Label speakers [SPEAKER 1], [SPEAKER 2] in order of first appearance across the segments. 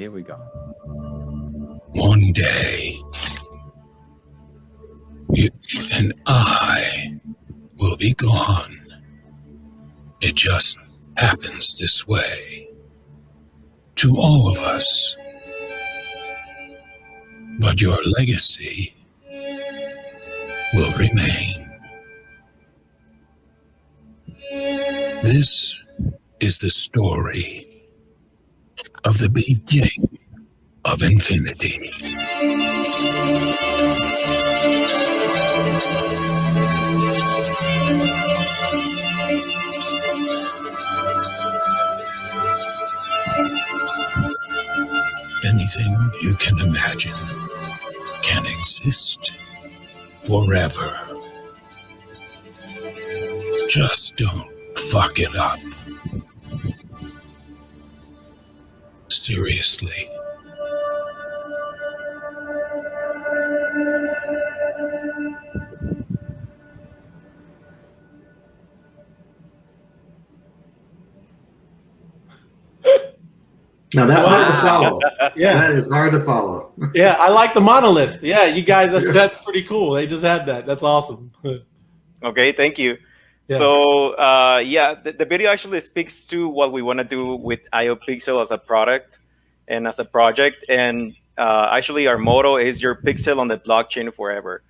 [SPEAKER 1] here we go.
[SPEAKER 2] One day, you and I will be gone. It just happens this way to all of us. But your legacy will remain. This is the story of the beginning of infinity. Anything you can imagine can exist forever. Just don't fuck it up. Seriously.
[SPEAKER 3] Now that's hard to follow.
[SPEAKER 4] Yeah.
[SPEAKER 3] That is hard to follow.
[SPEAKER 4] Yeah, I like the monolith. Yeah, you guys, that's pretty cool. They just had that. That's awesome.
[SPEAKER 5] Okay, thank you.
[SPEAKER 4] Yeah.
[SPEAKER 5] So the video actually speaks to what we want to do with IUPixel as a product and as a project. And actually our motto is your pixel on the blockchain forever.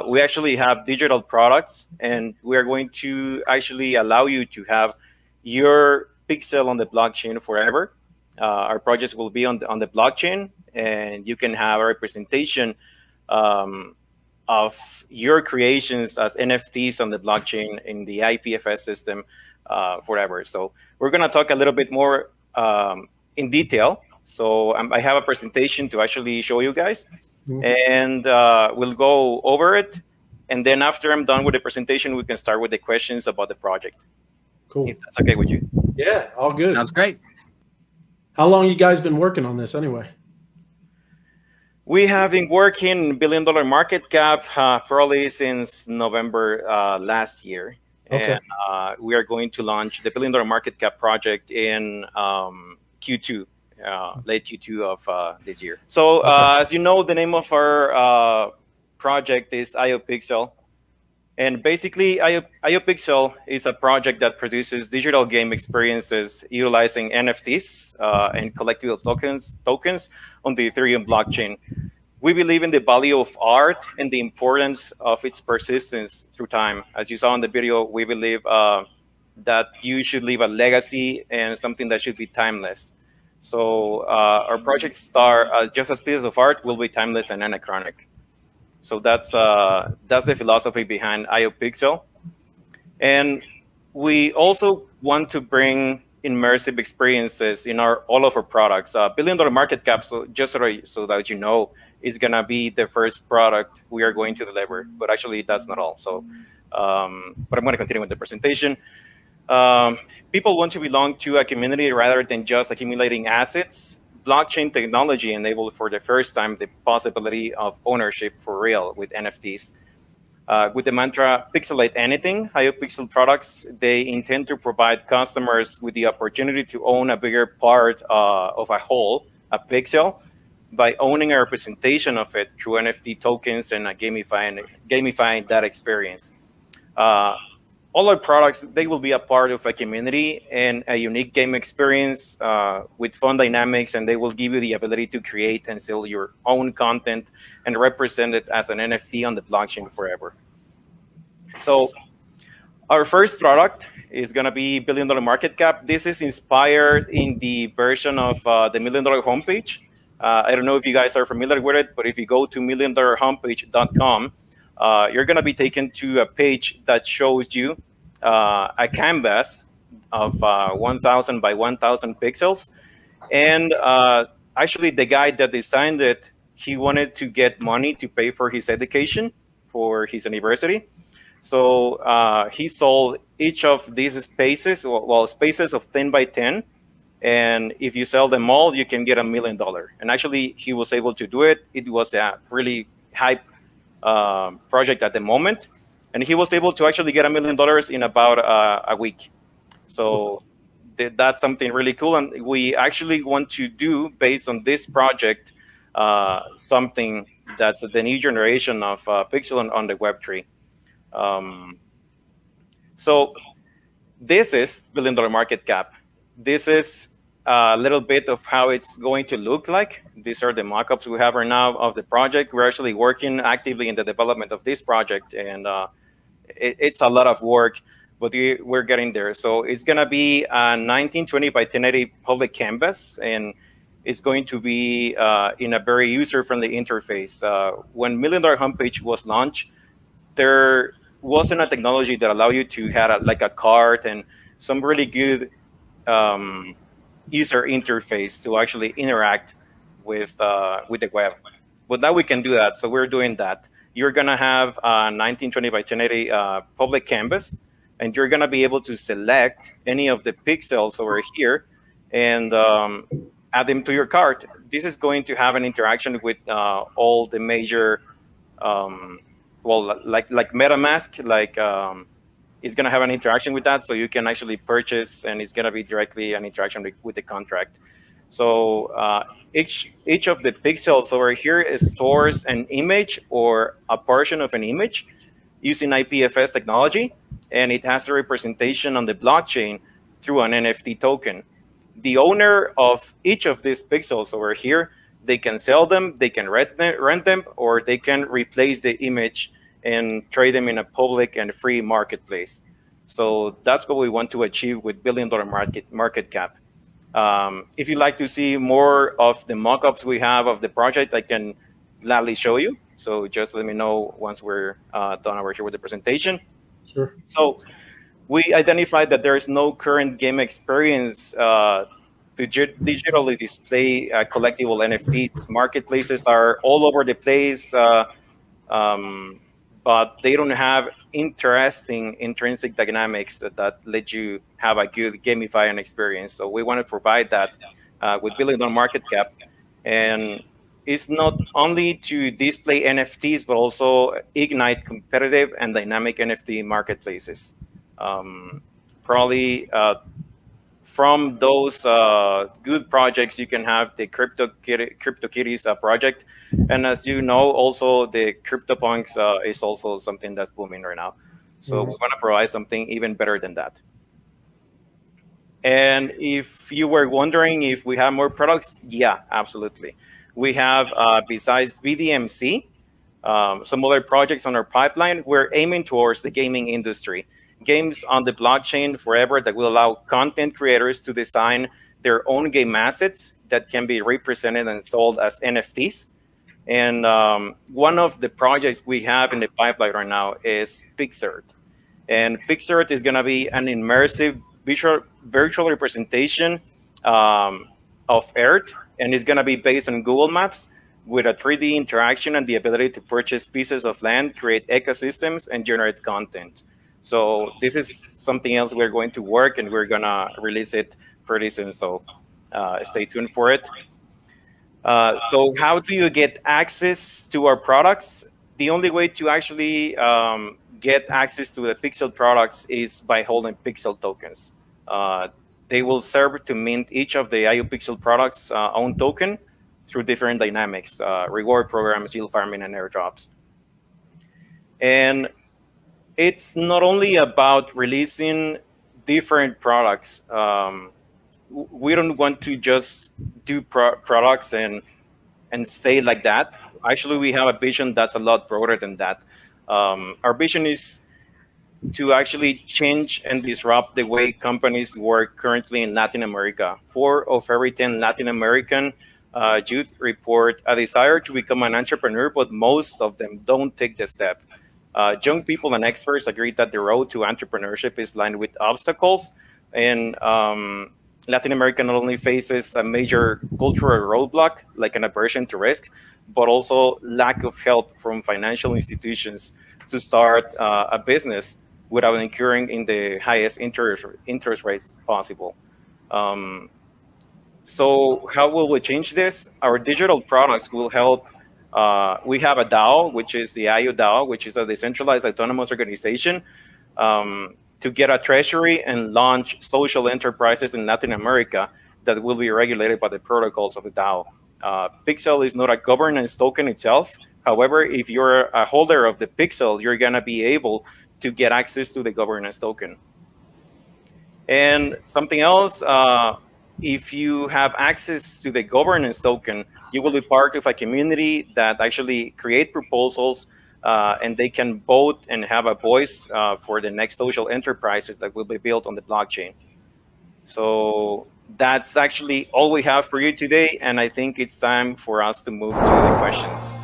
[SPEAKER 5] We actually have digital products, and we are going to actually allow you to have your pixel on the blockchain forever. Our projects will be on the blockchain, and you can have a representation of your creations as NFTs on the blockchain in the IPFS system forever. So we're going to talk a little bit more in detail. So I have a presentation to actually show you guys, and we'll go over it. And then after I'm done with the presentation, we can start with the questions about the project.
[SPEAKER 4] Cool.
[SPEAKER 5] If that's okay with you.
[SPEAKER 4] Yeah, all good.
[SPEAKER 1] Sounds great.
[SPEAKER 4] How long you guys been working on this anyway?
[SPEAKER 5] We have been working $1 billion market cap probably since November last year.
[SPEAKER 4] Okay.
[SPEAKER 5] And we are going to launch the $1 billion market cap project in Q2, late Q2 of this year. So as you know, the name of our project is IUPixel. And basically, IUPixel is a project that produces digital game experiences utilizing NFTs and collectible tokens on the Ethereum blockchain. We believe in the value of art and the importance of its persistence through time. As you saw in the video, we believe that you should leave a legacy and something that should be timeless. So our projects start just as pieces of art will be timeless and anachronic. So that's the philosophy behind IUPixel. And we also want to bring immersive experiences in all of our products. $1 billion market cap, so just so that you know, is gonna be the first product we are going to deliver. But actually, that's not all. So, but I'm gonna continue with the presentation. People want to belong to a community rather than just accumulating assets. Blockchain technology enabled for the first time the possibility of ownership for real with NFTs. With the mantra "Pixelate anything," IUPixel products, they intend to provide customers with the opportunity to own a bigger part of a whole, a pixel, by owning a representation of it through NFT tokens and gamifying that experience. All our products, they will be a part of a community and a unique game experience with fun dynamics, and they will give you the ability to create and sell your own content and represent it as an NFT on the blockchain forever. So our first product is going to be $1 billion market cap. This is inspired in the version of the $1 million homepage. I don't know if you guys are familiar with it, but if you go to milliondollarhomepage.com, you're going to be taken to a page that shows you a canvas of 1,000 by 1,000 pixels. And actually, the guy that designed it, he wanted to get money to pay for his education for his university. So he sold each of these spaces, well, spaces of 10 by 10. And if you sell them all, you can get $1 million. And actually, he was able to do it. It was a really hype project at the moment, and he was able to actually get $1 million in about a week. So that's something really cool, and we actually want to do based on this project something that's the new generation of Pixel on the Web3. So this is $1 billion market cap. This is a little bit of how it's going to look like. These are the mock-ups we have right now of the project. We're actually working actively in the development of this project, and it's a lot of work, but we're getting there. So it's going to be a 1920 by 1080 public canvas, and it's going to be in a very user-friendly interface. When $1 Million Homepage was launched, there wasn't a technology that allowed you to have like a cart and some really good user interface to actually interact with the web. But now we can do that, so we're doing that. You're gonna have a 1920 by 1080 public canvas, and you're gonna be able to select any of the pixels over here and add them to your cart. This is going to have an interaction with all the major well, like MetaMask, like it's gonna have an interaction with that, so you can actually purchase, and it's gonna be directly an interaction with the contract. So each of the pixels over here stores an image or a portion of an image using IPFS technology, and it has a representation on the blockchain through an NFT token. The owner of each of these pixels over here, they can sell them, they can rent them, or they can replace the image and trade them in a public and free marketplace. So that's what we want to achieve with $1 billion market cap. If you'd like to see more of the mock-ups we have of the project, I can gladly show you. So just let me know once we're done over here with the presentation.
[SPEAKER 4] Sure.
[SPEAKER 5] So we identified that there is no current game experience to digitally display collectible NFTs. Marketplaces are all over the place, but they don't have interesting intrinsic dynamics that let you have a good gamifying experience. So we want to provide that with $1 billion market cap. And it's not only to display NFTs, but also ignite competitive and dynamic NFT marketplaces. Probably from those good projects, you can have the CryptoKitties project. And as you know, also the CryptoPunks is also something that's booming right now. So we want to provide something even better than that. And if you were wondering if we have more products, yeah, absolutely. We have, besides BDMC, some other projects on our pipeline. We're aiming towards the gaming industry. Games on the blockchain forever that will allow content creators to design their own game assets that can be represented and sold as NFTs. And one of the projects we have in the pipeline right now is Pixart. And Pixart is going to be an immersive virtual representation of Earth, and it's going to be based on Google Maps with a 3D interaction and the ability to purchase pieces of land, create ecosystems, and generate content. So this is something else we're going to work, and we're going to release it pretty soon. So stay tuned for it. So how do you get access to our products? The only way to actually get access to the Pixel products is by holding Pixel tokens. They will serve to mint each of the IUPixel products' own token through different dynamics, reward programs, yield farming, and airdrops. And it's not only about releasing different products. We don't want to just do products and stay like that. Actually, we have a vision that's a lot broader than that. Our vision is to actually change and disrupt the way companies work currently in Latin America. 4 of every 10 Latin American youth report a desire to become an entrepreneur, but most of them don't take the step. Young people and experts agree that the road to entrepreneurship is lined with obstacles, and Latin America not only faces a major cultural roadblock, like an aversion to risk, but also lack of help from financial institutions to start a business without incurring in the highest interest rates possible. So how will we change this? Our digital products will help. We have a DAO, which is the IU DAO, which is a decentralized autonomous organization, to to get a treasury and launch social enterprises in Latin America that will be regulated by the protocols of the DAO. Pixel is not a governance token itself. However, if you're a holder of the Pixel, you're going to be able to get access to the governance token. And something else, if you have access to the governance token, you will be part of a community that actually create proposals, and they can vote and have a voice for the next social enterprises that will be built on the blockchain. So that's actually all we have for you today, and I think it's time for us to move to the questions.